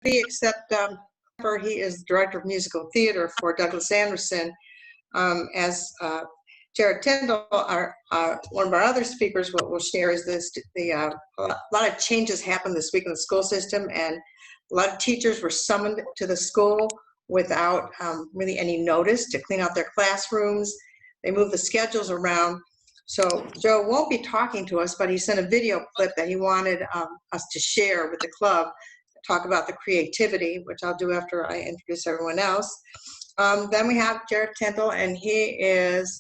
except he is director of musical theater for Douglas Anderson. As Jared Tyndall, one of our other speakers, what we'll share is this: a lot of changes happened this week in the school system, and a lot of teachers were summoned to the school without really any notice to clean out their classrooms. They moved the schedules around. So Joe won't be talking to us, but he sent a video clip that he wanted us to share with the club, talk about the creativity, which I'll do after I introduce everyone else. Then we have Jared Tyndall, and he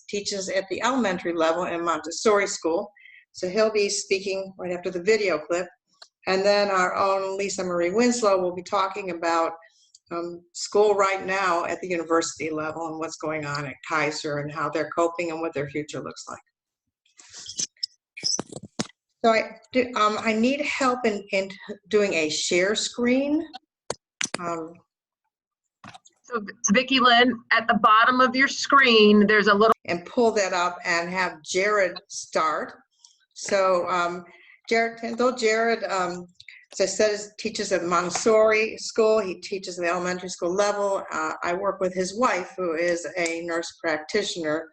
teaches at the elementary level in Montessori school. So he'll be speaking right after the video clip. And then our own Lisa Marie Winslow will be talking about school right now at the university level and what's going on at Kaiser and how they're coping and what their future looks like. So I need help in doing a share screen. So Vicki Lynn, at the bottom of your screen, there's a little. And pull that up and have Jared start. So Jared Tyndall, as I said, teaches at Montessori school. He teaches at the elementary school level. I work with his wife, who is a nurse practitioner.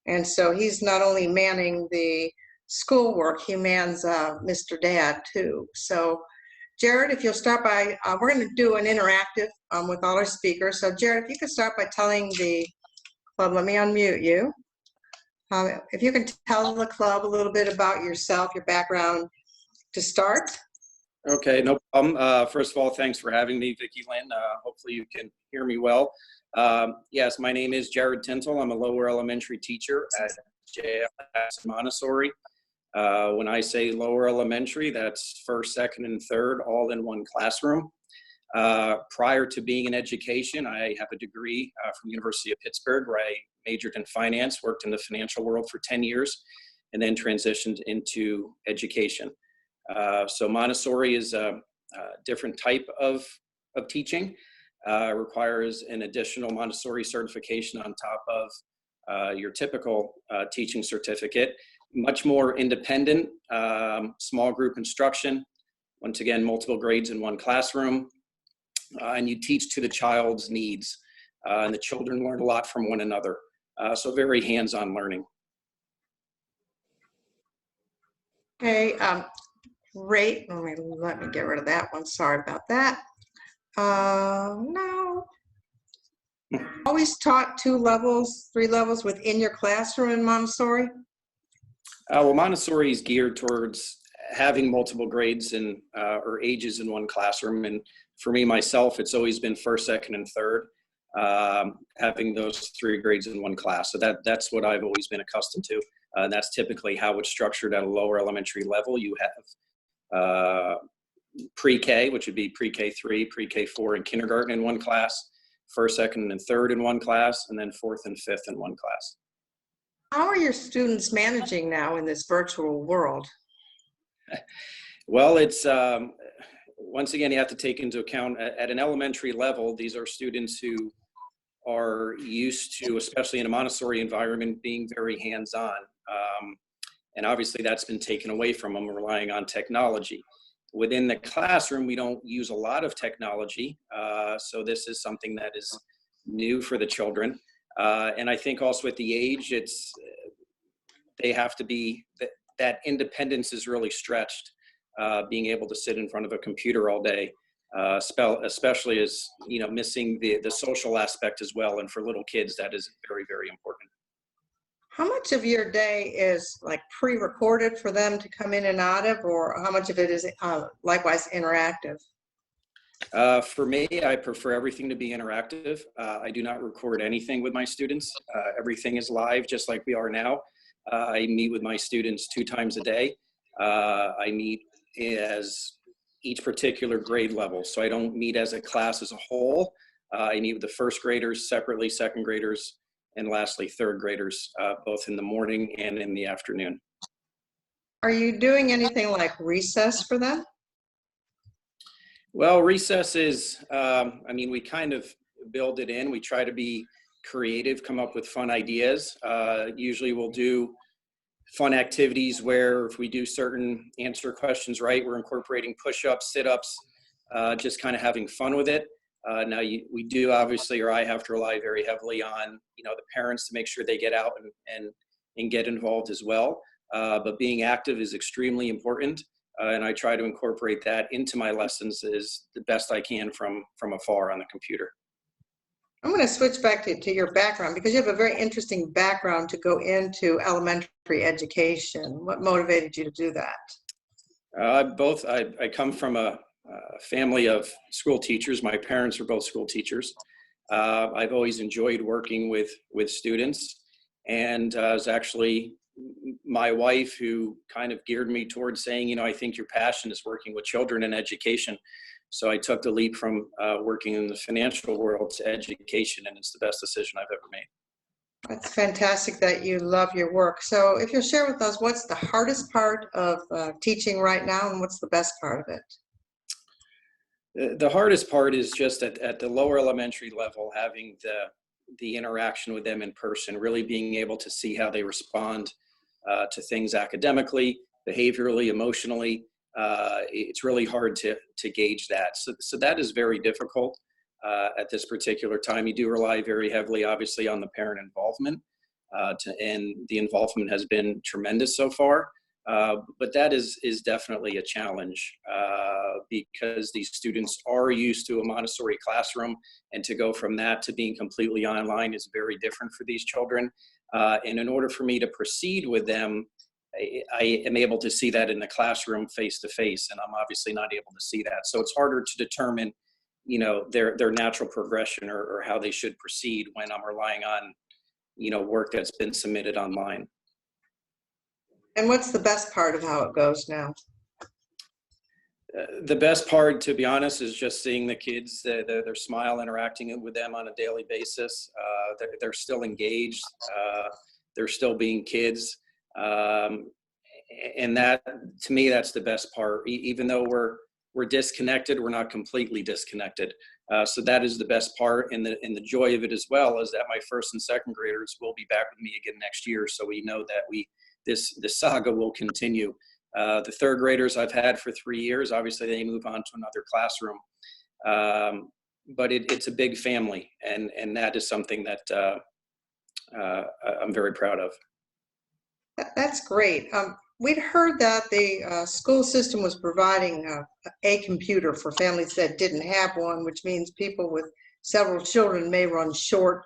And so he's not only manning the schoolwork, he mans Mr. Dad too. So Jared, if you'll start by, we're going to do an interactive with all our speakers. So Jared, if you could start by telling the club, let me unmute you. If you can tell the club a little bit about yourself, your background to start. Okay, no problem. First of all, thanks for having me, Vicki Lynn. Hopefully you can hear me well. Yes, my name is Jared Tyndall. I'm a lower elementary teacher at JFS Montessori. When I say lower elementary, that's first, second, and third, all in one classroom. Prior to being in education, I have a degree from University of Pittsburgh, where I majored in finance, worked in the financial world for 10 years, and then transitioned into education. So Montessori is a different type of teaching. Requires an additional Montessori certification on top of your typical teaching certificate. Much more independent, small group instruction. Once again, multiple grades in one classroom. And you teach to the child's needs. And the children learn a lot from one another. So very hands-on learning. Okay, great. Let me get rid of that one. Sorry about that. No. Always taught 2 levels, 3 levels within your classroom in Montessori? Well, Montessori is geared towards having multiple grades and or ages in one classroom. And for me, myself, it's always been first, second, and third, having those 3 grades in one class. So that's what I've always been accustomed to. And that's typically how it's structured at a lower elementary level. You have pre-K, which would be pre-K 3, pre-K 4, and kindergarten in one class, first, second, and third in one class, and then fourth and fifth in one class. How are your students managing now in this virtual world? Well, it's once again, you have to take into account at an elementary level, these are students who are used to, especially in a Montessori environment, being very hands-on. And obviously that's been taken away from them, relying on technology. Within the classroom, we don't use a lot of technology. So this is something that is new for the children. And I think also at the age, they have to be, that independence is really stretched, being able to sit in front of a computer all day, especially as, missing the social aspect as well. And for little kids, that is very, very important. How much of your day is like pre-recorded for them to come in and out of, or how much of it is likewise interactive? For me, I prefer everything to be interactive. I do not record anything with my students. Everything is live, just like we are now. I meet with my students 2 times a day. I meet as each particular grade level. So I don't meet as a class as a whole. I meet with the first graders separately, second graders, and lastly, third graders, both in the morning and in the afternoon. Are you doing anything like recess for them? Well, recess is, we kind of build it in. We try to be creative, come up with fun ideas. Usually we'll do fun activities where if we do certain answer questions right, we're incorporating push-ups, sit-ups, just kind of having fun with it. Now, we do obviously, or I have to rely very heavily on, the parents to make sure they get out and get involved as well. But being active is extremely important. And I try to incorporate that into my lessons as the best I can from afar on the computer. I'm going to switch back to your background, because you have a very interesting background to go into elementary education. What motivated you to do that? I come from a family of school teachers. My parents are both school teachers. I've always enjoyed working with students, and it was actually my wife who kind of geared me towards saying, I think your passion is working with children and education. So I took the leap from working in the financial world to education, and it's the best decision I've ever made. That's fantastic that you love your work. So if you'll share with us, what's the hardest part of teaching right now, and what's the best part of it? The hardest part is just at the lower elementary level, having the interaction with them in person, really being able to see how they respond to things academically, behaviorally, emotionally. It's really hard to gauge that. So that is very difficult at this particular time. You do rely very heavily, obviously, on the parent involvement, and the involvement has been tremendous so far. But that is definitely a challenge because these students are used to a Montessori classroom, and to go from that to being completely online is very different for these children. And in order for me to proceed with them, I am able to see that in the classroom face to face, and I'm obviously not able to see that. So it's harder to determine, their natural progression or how they should proceed when I'm relying on, work that's been submitted online. And what's the best part of how it goes now? The best part, to be honest, is just seeing the kids, their smile, interacting with them on a daily basis. They're still engaged. They're still being kids. And that, to me, that's the best part. Even though we're disconnected, we're not completely disconnected. So that is the best part. And the joy of it as well is that my first and second graders will be back with me again next year. So we know that this saga will continue. The third graders I've had for 3 years, obviously they move on to another classroom. But it's a big family, and that is something that I'm very proud of. That's great. We'd heard that the school system was providing a computer for families that didn't have one, which means people with several children may run short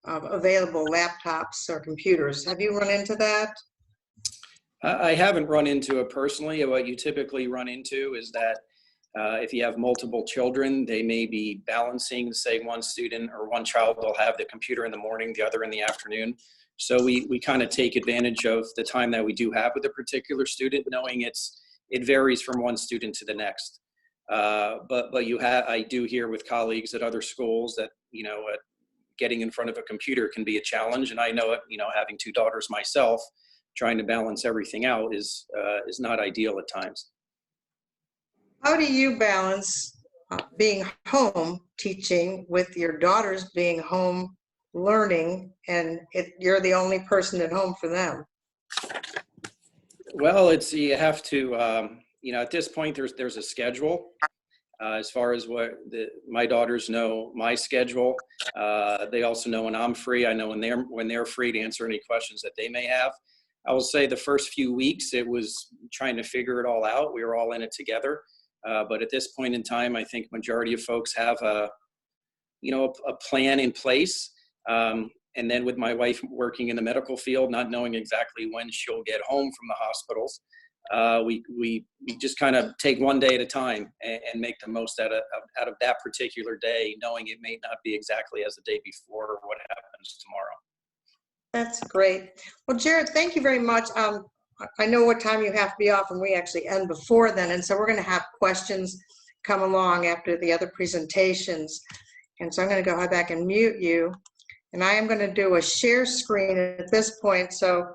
of available laptops or computers. Have you run into that? I haven't run into it personally. What you typically run into is that if you have multiple children, they may be balancing, say one student or one child will have the computer in the morning, the other in the afternoon. So we kind of take advantage of the time that we do have with a particular student, knowing it varies from one student to the next. But I do hear with colleagues at other schools that, getting in front of a computer can be a challenge. And I know it, having 2 daughters myself, trying to balance everything out is not ideal at times. How do you balance being home teaching with your daughters being home learning, and you're the only person at home for them? Well, you have to, at this point, there's a schedule. As far as my daughters know my schedule. They also know when I'm free. I know when they're free to answer any questions that they may have. I will say the first few weeks, it was trying to figure it all out. We were all in it together. But at this point in time, I think majority of folks have a plan in place. And then with my wife working in the medical field, not knowing exactly when she'll get home from the hospitals, we just kind of take one day at a time and make the most out of that particular day, knowing it may not be exactly as the day before or what happens tomorrow. That's great. Well, Jared, thank you very much. I know what time you have to be off, and we actually end before then. And so we're going to have questions come along after the other presentations. And so I'm going to go back and mute you. And I am going to do a share screen at this point. So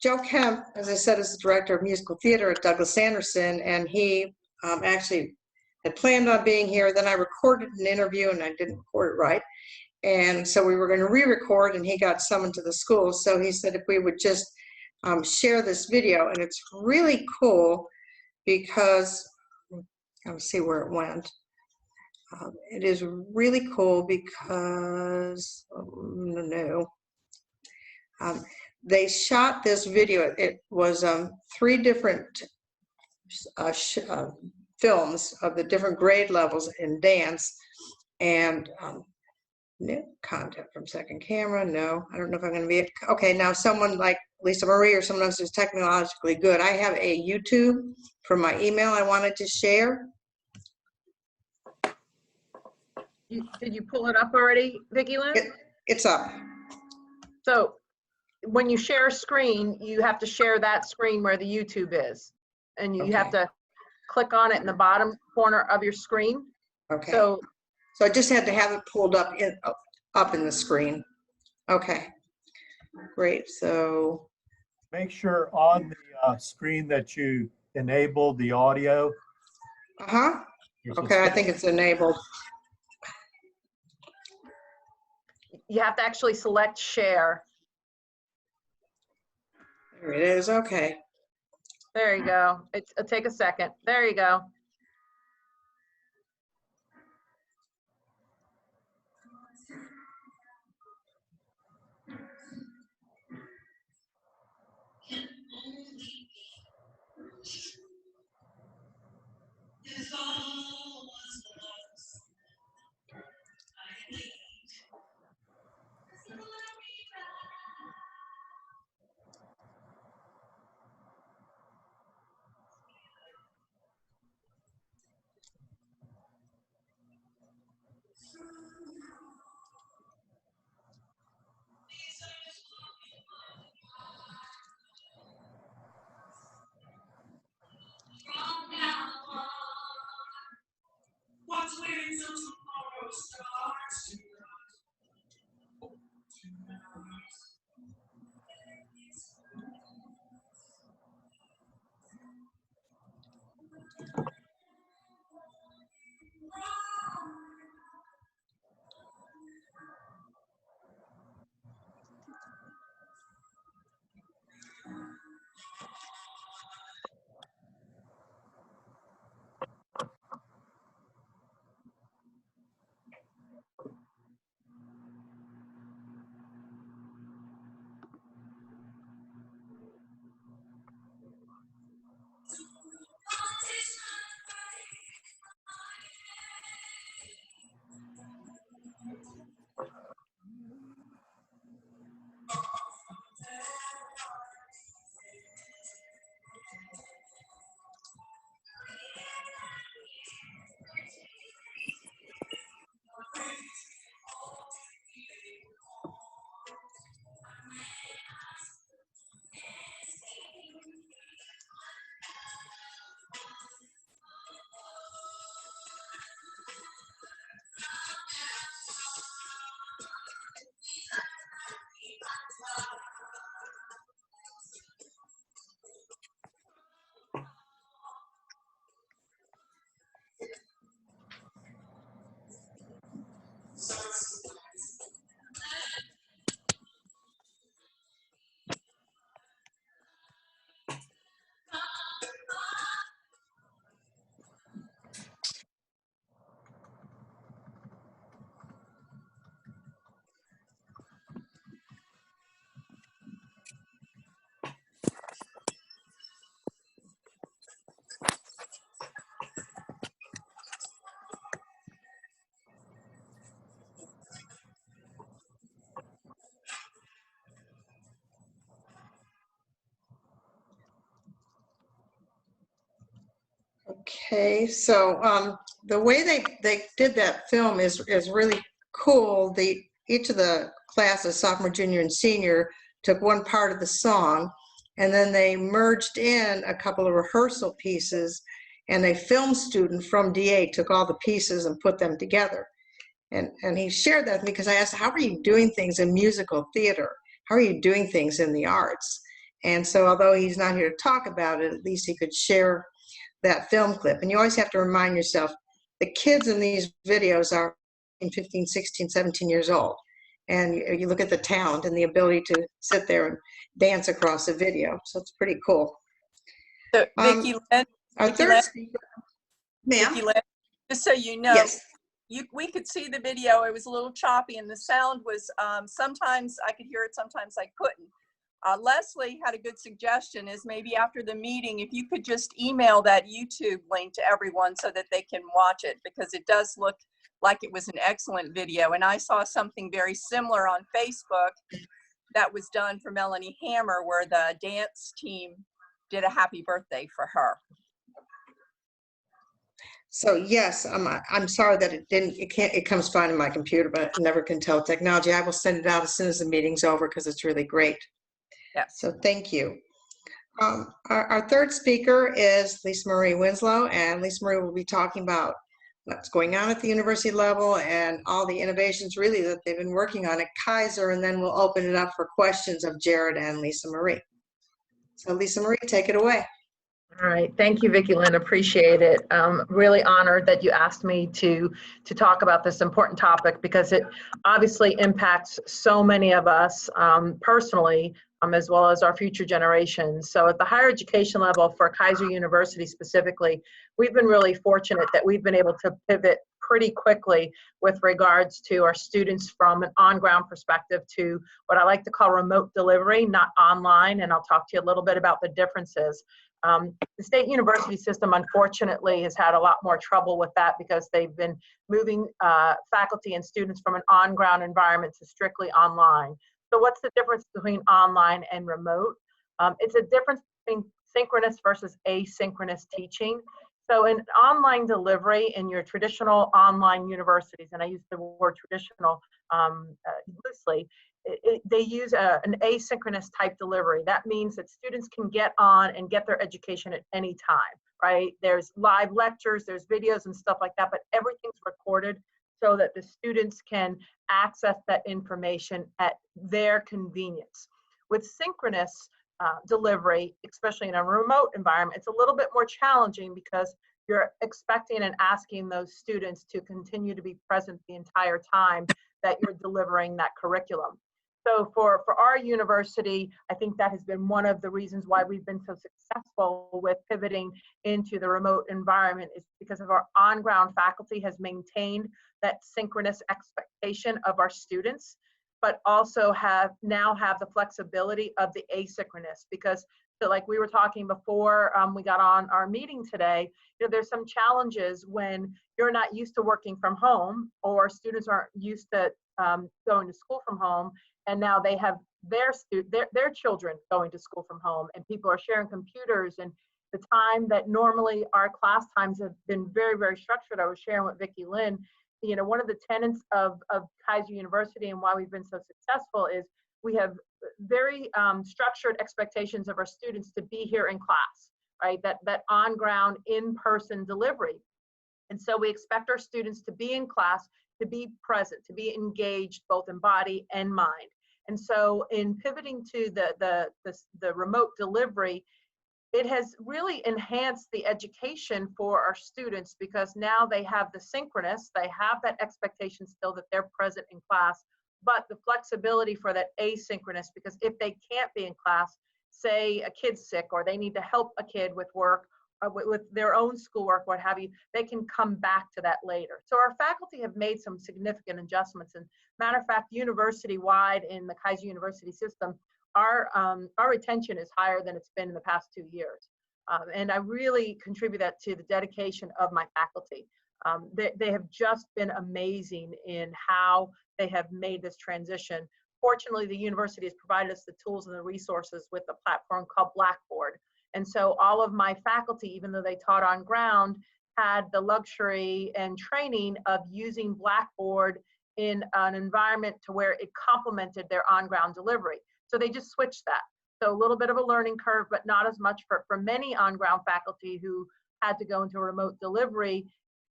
Joe Kemp, as I said, is the director of musical theater at Douglas-Anderson, and he actually had planned on being here. Then I recorded an interview, and I didn't record it right. And so we were going to re-record, and he got summoned to the school. So he said if we would just share this video, and it's really cool because, let's see where it went. It is really cool because, they shot this video. It was 3 different films of the different grade levels in dance, and no content from second camera. No, I don't know if I'm going to be okay. Now, someone like Lisa Marie or someone else who's technologically good. I have a YouTube from my email I wanted to share. Did you pull it up already, Vicki Lynn? It's up. So when you share a screen, you have to share that screen where the YouTube is. And you have to click on it in the bottom corner of your screen. Okay. So I just had to have it pulled up in the screen. Okay. Great. So make sure on the screen that you enable the audio. Okay, I think it's enabled. you have to actually select share. There it is. Okay. There you go. It'll take a second. There you go. Okay, so the way they did that film is really cool. Each of the classes, sophomore, junior, and senior, took one part of the song, and then they merged in a couple of rehearsal pieces, and a film student from DA took all the pieces and put them together. And he shared that with me because I asked, how are you doing things in musical theater? How are you doing things in the arts? And so although he's not here to talk about it, at least he could share that film clip. And you always have to remind yourself, the kids in these videos are 15, 16, 17 years old. And you look at the talent and the ability to sit there and dance across a video. So it's pretty cool. So Vicki Lynn, our third speaker, ma'am. Vicki Lynn, just so you know, Yes. we could see the video. It was a little choppy and the sound was, sometimes I could hear it, sometimes I couldn't. Leslie had a good suggestion, is maybe after the meeting, if you could just email that YouTube link to everyone so that they can watch it, because it does look like it was an excellent video. And I saw something very similar on Facebook that was done for Melanie Hammer, where the dance team did a happy birthday for her. So yes, I'm sorry that it comes fine in my computer, but I never can tell technology. I will send it out as soon as the meeting's over because it's really great. Yes. So thank you. Our third speaker is Lisa Marie Winslow, and Lisa Marie will be talking about what's going on at the university level and all the innovations really that they've been working on at Kaiser, and then we'll open it up for questions of Jared and Lisa Marie. So Lisa Marie, take it away. All right, thank you, Vicki Lynn, appreciate it. Really honored that you asked me to talk about this important topic, because it obviously impacts so many of us personally, as well as our future generations. So at the higher education level for Kaiser University specifically, we've been really fortunate that we've been able to pivot pretty quickly with regards to our students from an on-ground perspective to what I like to call remote delivery, not online, and I'll talk to you a little bit about the differences. The state university system, unfortunately, has had a lot more trouble with that because they've been moving faculty and students from an on-ground environment to strictly online. So what's the difference between online and remote? It's a difference between synchronous versus asynchronous teaching. So in online delivery in your traditional online universities, and I use the word traditional loosely, they use an asynchronous type delivery. That means that students can get on and get their education at any time, right? There's live lectures, there's videos and stuff like that, but everything's recorded so that the students can access that information at their convenience. With synchronous delivery, especially in a remote environment, it's a little bit more challenging because you're expecting and asking those students to continue to be present the entire time that you're delivering that curriculum. So for our university, I think that has been one of the reasons why we've been so successful with pivoting into the remote environment, is because of our on-ground faculty has maintained that synchronous expectation of our students, but also now have the flexibility of the asynchronous, because so like we were talking before we got on our meeting today, you know, there's some challenges when you're not used to working from home, or students aren't used to going to school from home, and now they have their children going to school from home, and people are sharing computers, and the time that normally our class times have been very, very structured. I was sharing with Vicki Lynn, you know, one of the tenets of Kaiser University and why we've been so successful is we have very structured expectations of our students to be here in class, right? That on-ground, in-person delivery. And so we expect our students to be in class, to be present, to be engaged both in body and mind. And so in pivoting to the remote delivery, it has really enhanced the education for our students, because now they have the synchronous, they have that expectation still that they're present in class, but the flexibility for that asynchronous, because if they can't be in class, say a kid's sick or they need to help a kid with work, with their own schoolwork, what have you, they can come back to that later. So our faculty have made some significant adjustments. And matter of fact, university-wide in the Kaiser University system, our retention is higher than it's been in the past 2 years. And I really contribute that to the dedication of my faculty. They have just been amazing in how they have made this transition. Fortunately, the university has provided us the tools and the resources with a platform called Blackboard. And so all of my faculty, even though they taught on ground, had the luxury and training of using Blackboard in an environment to where it complemented their on-ground delivery. So they just switched that. So a little bit of a learning curve, but not as much for many on-ground faculty who had to go into a remote delivery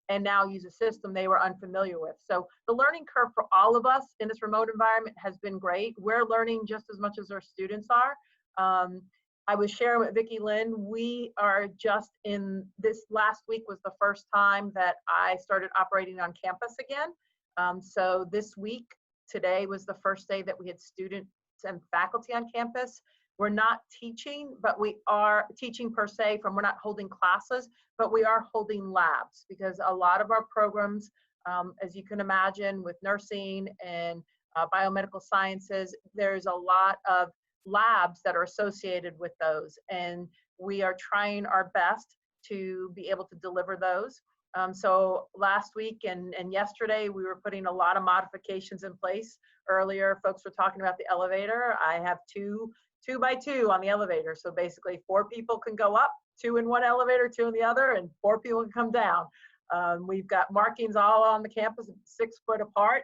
and now use a system they were unfamiliar with. So the learning curve for all of us in this remote environment has been great. We're learning just as much as our students are. I was sharing with Vicki Lynn, we are just in this last week was the first time that I started operating on campus again. So this week, today was the first day that we had students and faculty on campus. We're not teaching, but we are teaching per se we're not holding classes, but we are holding labs, because a lot of our programs As you can imagine, with nursing and biomedical sciences, there's a lot of labs that are associated with those, and we are trying our best to be able to deliver those. So last week and yesterday, we were putting a lot of modifications in place. Earlier, folks were talking about the elevator. I have two by two on the elevator. So basically 4 people can go up, 2 in one elevator, 2 in the other, and 4 people can come down. We've got markings all on the campus, 6 foot apart.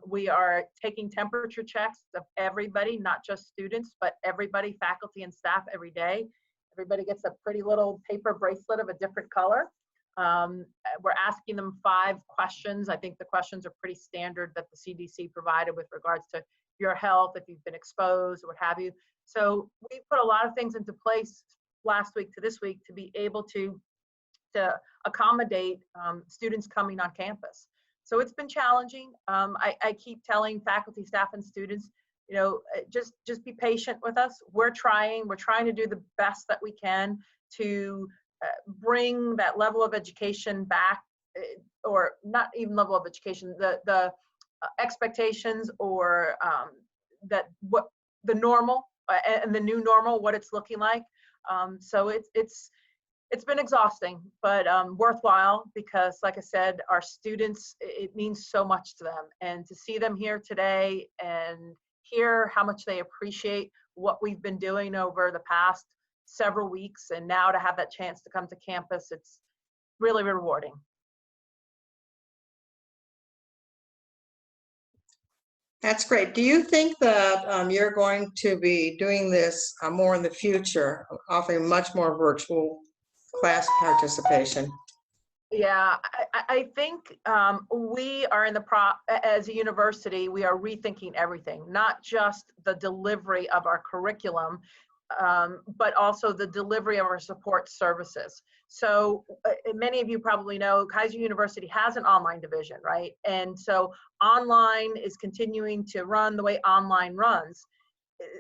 We are taking temperature checks of everybody, not just students, but everybody, faculty and staff every day. Everybody gets a pretty little paper bracelet of a different color. We're asking them 5 questions. I think the questions are pretty standard that the CDC provided with regards to your health, if you've been exposed, what have you. So we put a lot of things into place last week to this week to be able to accommodate students coming on campus. So it's been challenging. I keep telling faculty, staff, and students, you know, just be patient with us. We're trying to do the best that we can to bring that level of education back, or not even level of education, the expectations, or that what the normal and the new normal, what it's looking like. So it's been exhausting, but worthwhile, because like I said, our students, it means so much to them, and to see them here today and hear how much they appreciate what we've been doing over the past several weeks, and now to have that chance to come to campus, it's really rewarding. That's great. Do you think that you're going to be doing this more in the future, offering much more virtual class participation? Yeah, I think we are in as a university, we are rethinking everything, not just the delivery of our curriculum, but also the delivery of our support services. So many of you probably know Kaiser University has an online division, right? And so online is continuing to run the way online runs.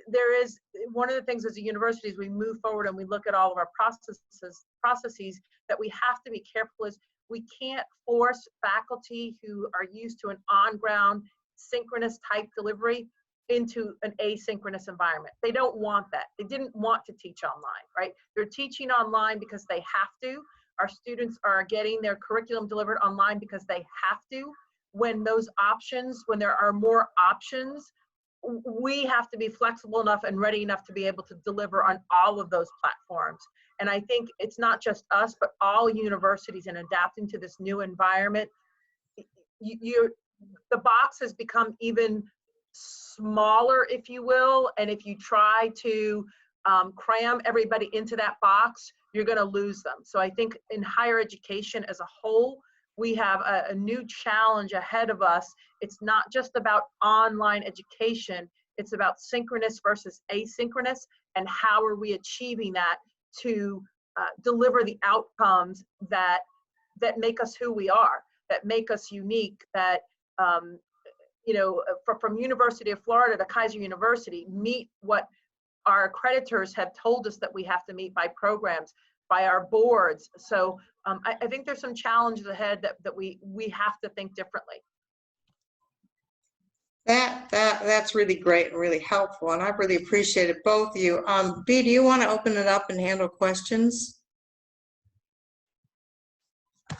There is one of the things as a university, as we move forward and we look at all of our processes that we have to be careful is we can't force faculty who are used to an on-ground synchronous type delivery into an asynchronous environment. They don't want that. They didn't want to teach online, right? They're teaching online because they have to. Our students are getting their curriculum delivered online because they have to. When those options, when there are more options, we have to be flexible enough and ready enough to be able to deliver on all of those platforms. And I think it's not just us, but all universities in adapting to this new environment. The box has become even smaller, if you will, and if you try to cram everybody into that box, you're going to lose them. So I think in higher education as a whole, we have a new challenge ahead of us. It's not just about online education, it's about synchronous versus asynchronous, and how are we achieving that to deliver the outcomes that make us who we are, that make us unique, that you know, from University of Florida to Kaiser University, meet what our accreditors have told us that we have to meet by programs, by our boards. So I think there's some challenges ahead that we have to think differently. That's really great and really helpful, and I've really appreciated both of you. Bea, do you want to open it up and handle questions? I'm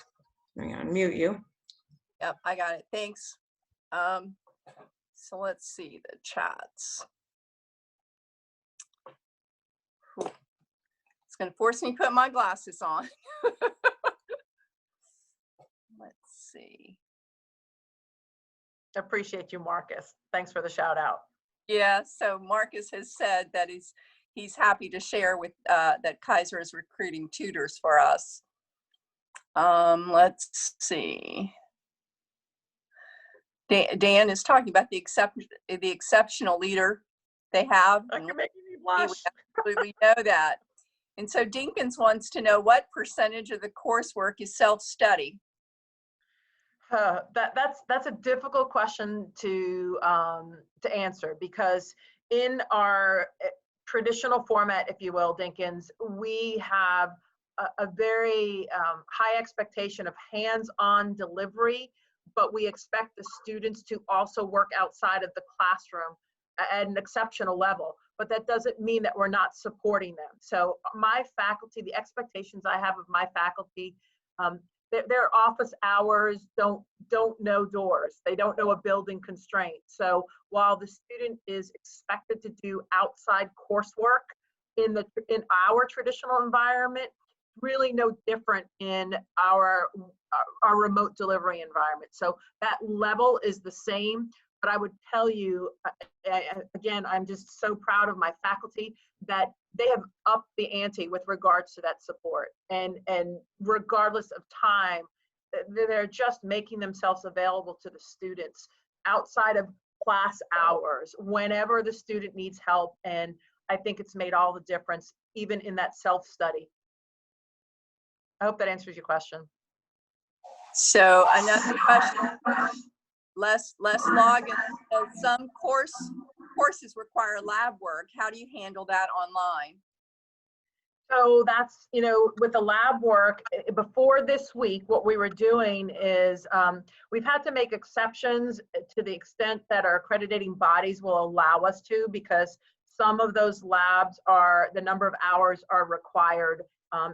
going to unmute you. Yep, I got it. Thanks. So let's see the chats. Whew. It's going to force me to put my glasses on. Let's see. Appreciate you, Marcus. Thanks for the shout out. Yeah, so Marcus has said that he's happy to share with that Kaiser is recruiting tutors for us. Let's see. Dan is talking about the exceptional leader they have. You're making me blush. We absolutely know that. And so Dinkins wants to know what percentage of the coursework is self-study. That's a difficult question to answer, because in our traditional format, if you will, Dinkins, we have a very high expectation of hands-on delivery but we expect the students to also work outside of the classroom at an exceptional level. But that doesn't mean that we're not supporting them. So my faculty, the expectations I have of my faculty, their office hours don't know doors. They don't know a building constraint. So while the student is expected to do outside coursework in our traditional environment, really no different in our remote delivery environment. So that level is the same. But I would tell you, again, I'm just so proud of my faculty that they have upped the ante with regards to that support. And regardless of time, they're just making themselves available to the students outside of class hours, whenever the student needs help. And I think it's made all the difference, even in that self-study. I hope that answers your question. So another question. Less login. So some courses require lab work. How do you handle that online? So that's, with the lab work, before this week, what we were doing is we've had to make exceptions to the extent that our accrediting bodies will allow us to, because some of those labs the number of hours are required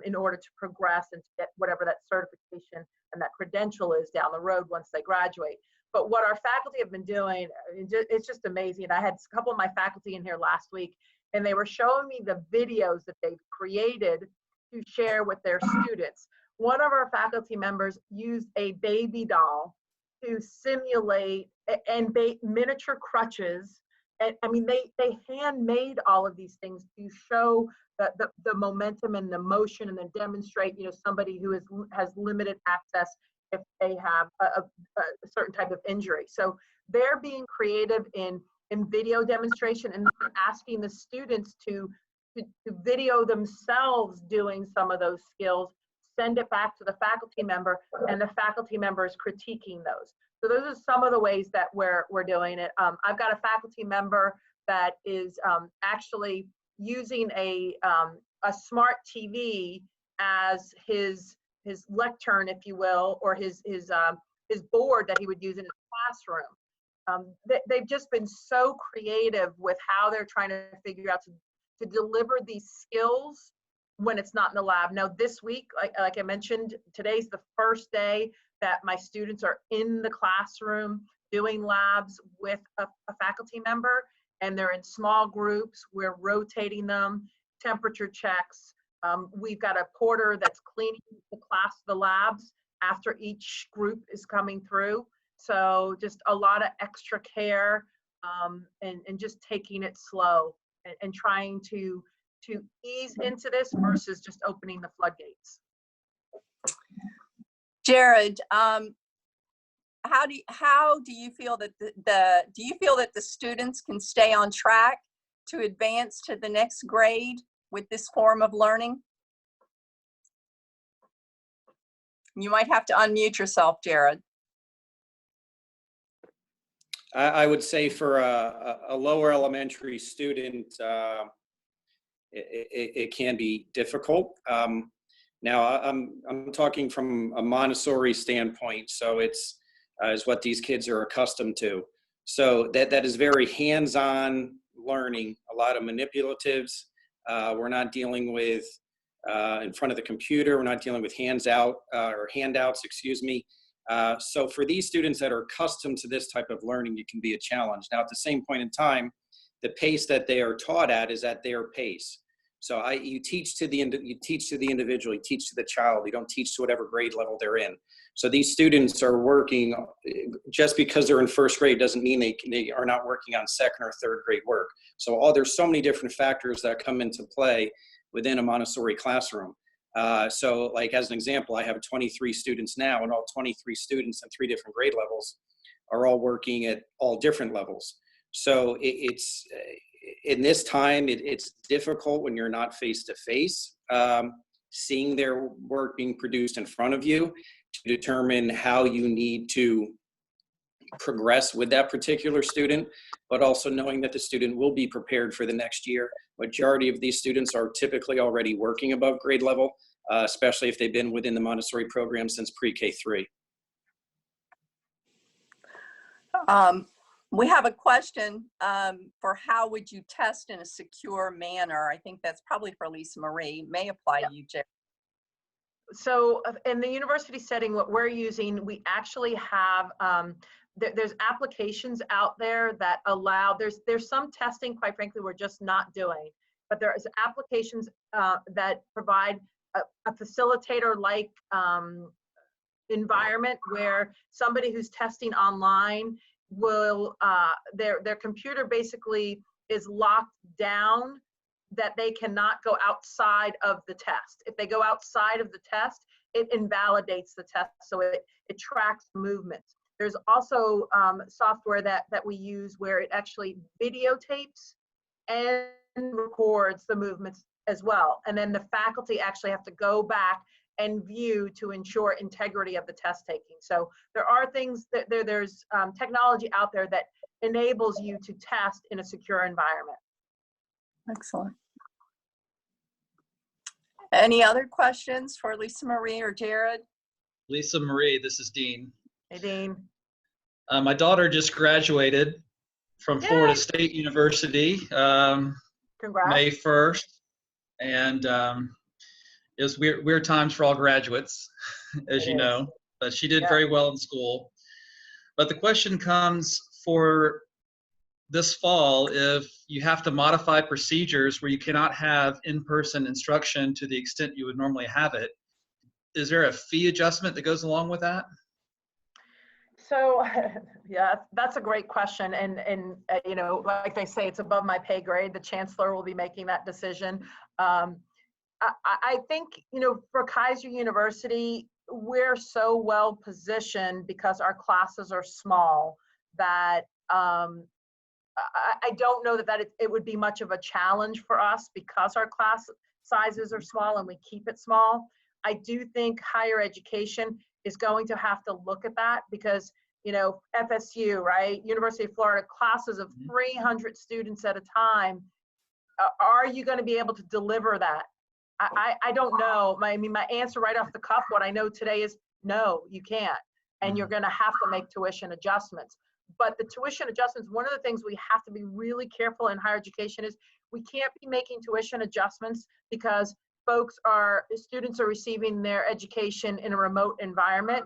in order to progress and to get whatever that certification and that credential is down the road once they graduate. But what our faculty have been doing, it's just amazing. I had a couple of my faculty in here last week, and they were showing me the videos that they've created to share with their students. One of our faculty members used a baby doll to simulate and miniature crutches. And I mean, they handmade all of these things to show the momentum and the motion, and then demonstrate, somebody who has limited access if they have a certain type of injury. So they're being creative in video demonstration, and asking the students to video themselves doing some of those skills, send it back to the faculty member, and the faculty member is critiquing those. So those are some of the ways that we're doing it. I've got a faculty member that is actually using a smart TV as his lectern, if you will, or his board that he would use in his classroom. They've just been so creative with how they're trying to figure out to deliver these skills when it's not in the lab. Now this week, like I mentioned, today's the first day that my students are in the classroom doing labs with a faculty member, and they're in small groups. We're rotating them, temperature checks. We've got a porter that's cleaning the labs after each group is coming through. So just a lot of extra care, and just taking it slow and trying to ease into this versus just opening the floodgates. Jared, how do you feel that the students can stay on track to advance to the next grade with this form of learning? You might have to unmute yourself, Jared. I would say for a lower elementary student, it can be difficult. Now I'm talking from a Montessori standpoint, so it's is what these kids are accustomed to. So that is very hands-on learning, a lot of manipulatives. We're not dealing with in front of the computer. We're not dealing with handouts, excuse me. So for these students that are accustomed to this type of learning, it can be a challenge. Now, at the same point in time, the pace that they are taught at is at their pace. So you teach to the individual, you teach to the child. You don't teach to whatever grade level they're in. So these students are working, just because they're in first grade doesn't mean they are not working on second or third grade work. So there's so many different factors that come into play within a Montessori classroom. So like as an example, I have 23 students now, and all 23 students in 3 different grade levels are all working at all different levels. So it's in this time, it's difficult when you're not face-to-face, seeing their work being produced in front of you to determine how you need to progress with that particular student, but also knowing that the student will be prepared for the next year. Majority of these students are typically already working above grade level, especially if they've been within the Montessori program since pre-K3. We have a question for how would you test in a secure manner? I think that's probably for Lisa Marie. May apply to you, Jerry. So in the university setting, what we're using, we actually have, there's applications out there that allow, there's some testing, quite frankly, we're just not doing, but there's applications that provide a facilitator-like environment where somebody who's testing online will, their computer basically is locked down, that they cannot go outside of the test. If they go outside of the test, it invalidates the test, so it tracks movements. There's also software that we use where it actually videotapes and records the movements as well. And then the faculty actually have to go back and view to ensure integrity of the test taking. So there are things that there's technology out there that enables you to test in a secure environment. Excellent. Any other questions for Lisa Marie or Jared? Lisa Marie, this is Dean. Hey, Dean. My daughter just graduated from Yay. Florida State University Congrats. May 1st. And it was weird times for all graduates, as you know, but she did very well in school. But the question comes for this fall, if you have to modify procedures where you cannot have in-person instruction to the extent you would normally have it, is there a fee adjustment that goes along with that? So, yeah, that's a great question. And you know, like they say, it's above my pay grade. The chancellor will be making that decision. I think, you know, for Kaiser University, we're so well positioned because our classes are small that I don't know that it would be much of a challenge for us because our class sizes are small and we keep it small. I do think higher education is going to have to look at that because, you know, FSU, right? University of Florida, classes of 300 students at a time. Are you going to be able to deliver that? I don't know. I mean, my answer right off the cuff, what I know today is no, you can't. And you're going to have to make tuition adjustments. But the tuition adjustments, one of the things we have to be really careful in higher education is we can't be making tuition adjustments because students are receiving their education in a remote environment,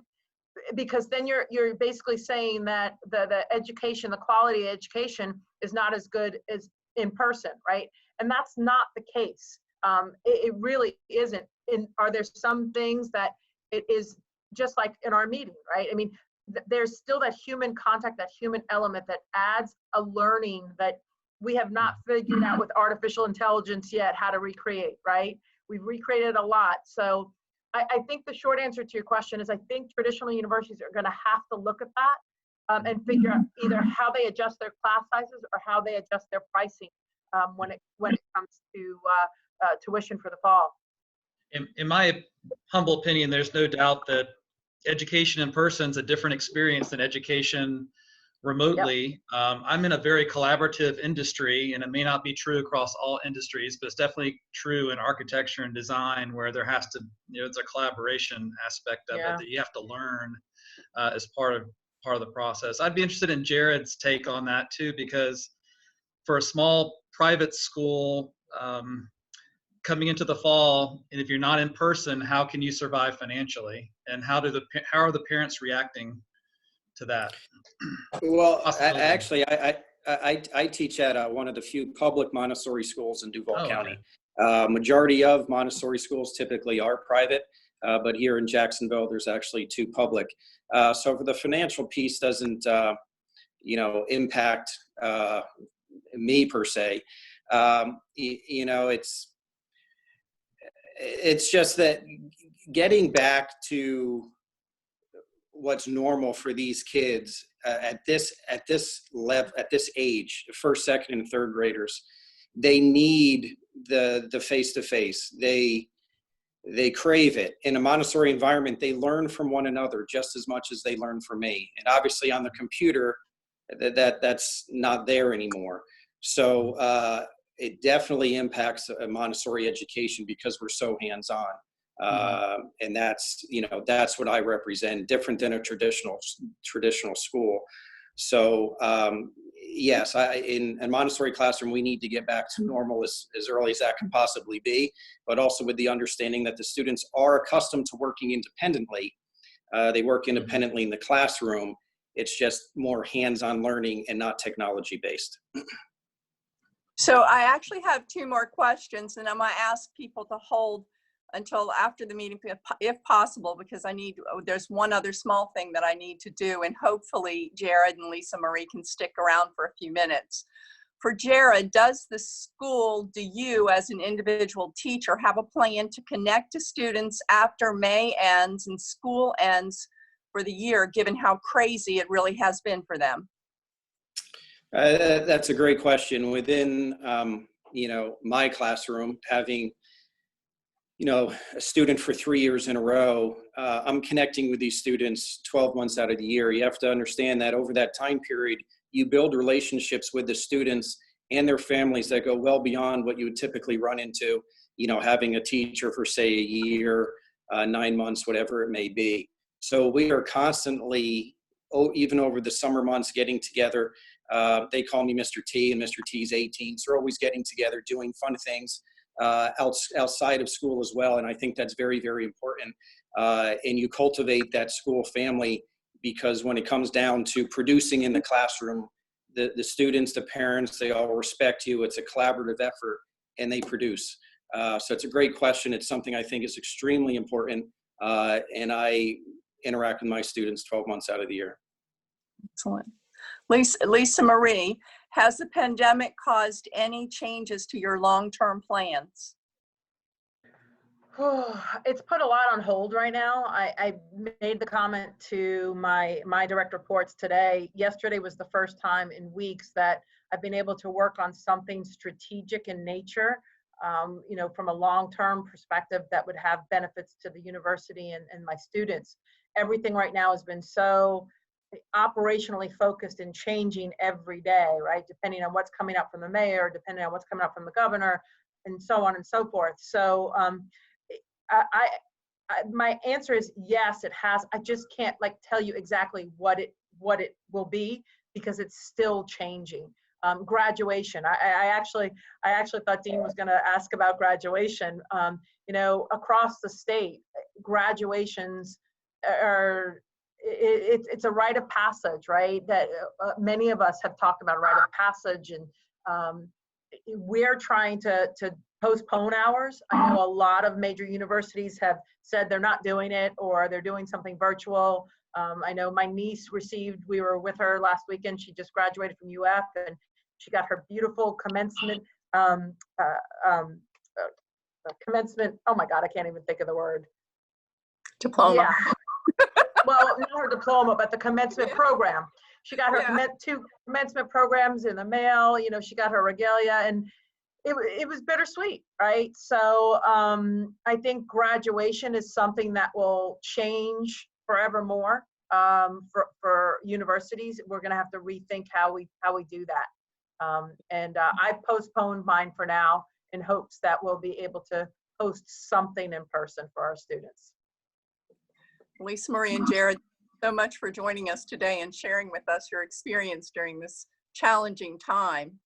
because then you're basically saying that the education, the quality of education is not as good as in person, right? And that's not the case. It really isn't. Are there some things that it is just like in our meeting, right? I mean, there's still that human contact, that human element that adds a learning that we have not figured out with artificial intelligence yet how to recreate, right? We've recreated a lot. So I think the short answer to your question is I think traditional universities are going to have to look at that and figure out either how they adjust their class sizes or how they adjust their pricing when it comes to tuition for the fall. In my humble opinion, there's no doubt that education in person is a different experience than education remotely. Yep. I'm in a very collaborative industry, and it may not be true across all industries, but it's definitely true in architecture and design, where there has to, you know, it's a collaboration aspect of it that you have to learn as part of the process. I'd be interested in Jared's take on that too, because for a small private school coming into the fall, and if you're not in person, how can you survive financially? And how are the parents reacting to that? Well, actually, I teach at one of the few public Montessori schools in Duval County. Okay. Majority of Montessori schools typically are private, but here in Jacksonville, there's actually 2 public. So for the financial piece doesn't, you know, impact me per se. You know, it's just that getting back to what's normal for these kids at this level, at this age, first, second, and third graders, they need the face-to-face. They crave it. In a Montessori environment, they learn from one another just as much as they learn from me. And obviously on the computer, that's not there anymore. So it definitely impacts a Montessori education because we're so hands-on. And that's, you know, that's what I represent, different than a traditional school. So yes, in a Montessori classroom, we need to get back to normal as early as that can possibly be, but also with the understanding that the students are accustomed to working independently. They work independently in the classroom. It's just more hands-on learning and not technology-based. So I actually have 2 more questions, and I'm going to ask people to hold until after the meeting, if possible, because there's one other small thing that I need to do, and hopefully Jared and Lisa Marie can stick around for a few minutes. For Jared, do you as an individual teacher have a plan to connect to students after May ends and school ends for the year, given how crazy it really has been for them? That's a great question. Within, my classroom, having, a student for 3 years in a row, I'm connecting with these students 12 months out of the year. You have to understand that over that time period, you build relationships with the students and their families that go well beyond what you would typically run into, having a teacher for, say, a year, 9 months, whatever it may be. So we are constantly, even over the summer months, getting together. They call me Mr. T, and Mr. T's 18. So we're always getting together, doing fun things outside of school as well. And I think that's very, very important. And you cultivate that school family, because when it comes down to producing in the classroom, the students, the parents, they all respect you. It's a collaborative effort, and they produce. So it's a great question. It's something I think is extremely important. And I interact with my students 12 months out of the year. Excellent. Lisa Marie, has the pandemic caused any changes to your long-term plans? It's put a lot on hold right now. I made the comment to my direct reports today. Yesterday was the first time in weeks that I've been able to work on something strategic in nature, from a long-term perspective that would have benefits to the university and my students. Everything right now has been so operationally focused and changing every day, right? Depending on what's coming up from the mayor, depending on what's coming up from the governor, and so on and so forth. So my answer is yes, it has. I just can't tell you exactly what it will be, because it's still changing. Graduation. I actually thought Dean was going to ask about graduation. Across the state, graduations are. It's a rite of passage, right? That many of us have talked about a rite of passage, and we're trying to postpone ours. I know a lot of major universities have said they're not doing it, or they're doing something virtual. I know my niece we were with her last weekend. She just graduated from UF, and she got her beautiful commencement, commencement. Oh my God, I can't even think of the word. Diploma. Yeah. Well, not her diploma, but the commencement program. She got her 2 commencement programs in the mail. She got her regalia, and it was bittersweet, right? So I think graduation is something that will change forevermore for universities. We're going to have to rethink how we do that. And I postponed mine for now in hopes that we'll be able to host something in person for our students. Lisa Marie and Jared, so much for joining us today and sharing with us your experience during this challenging time.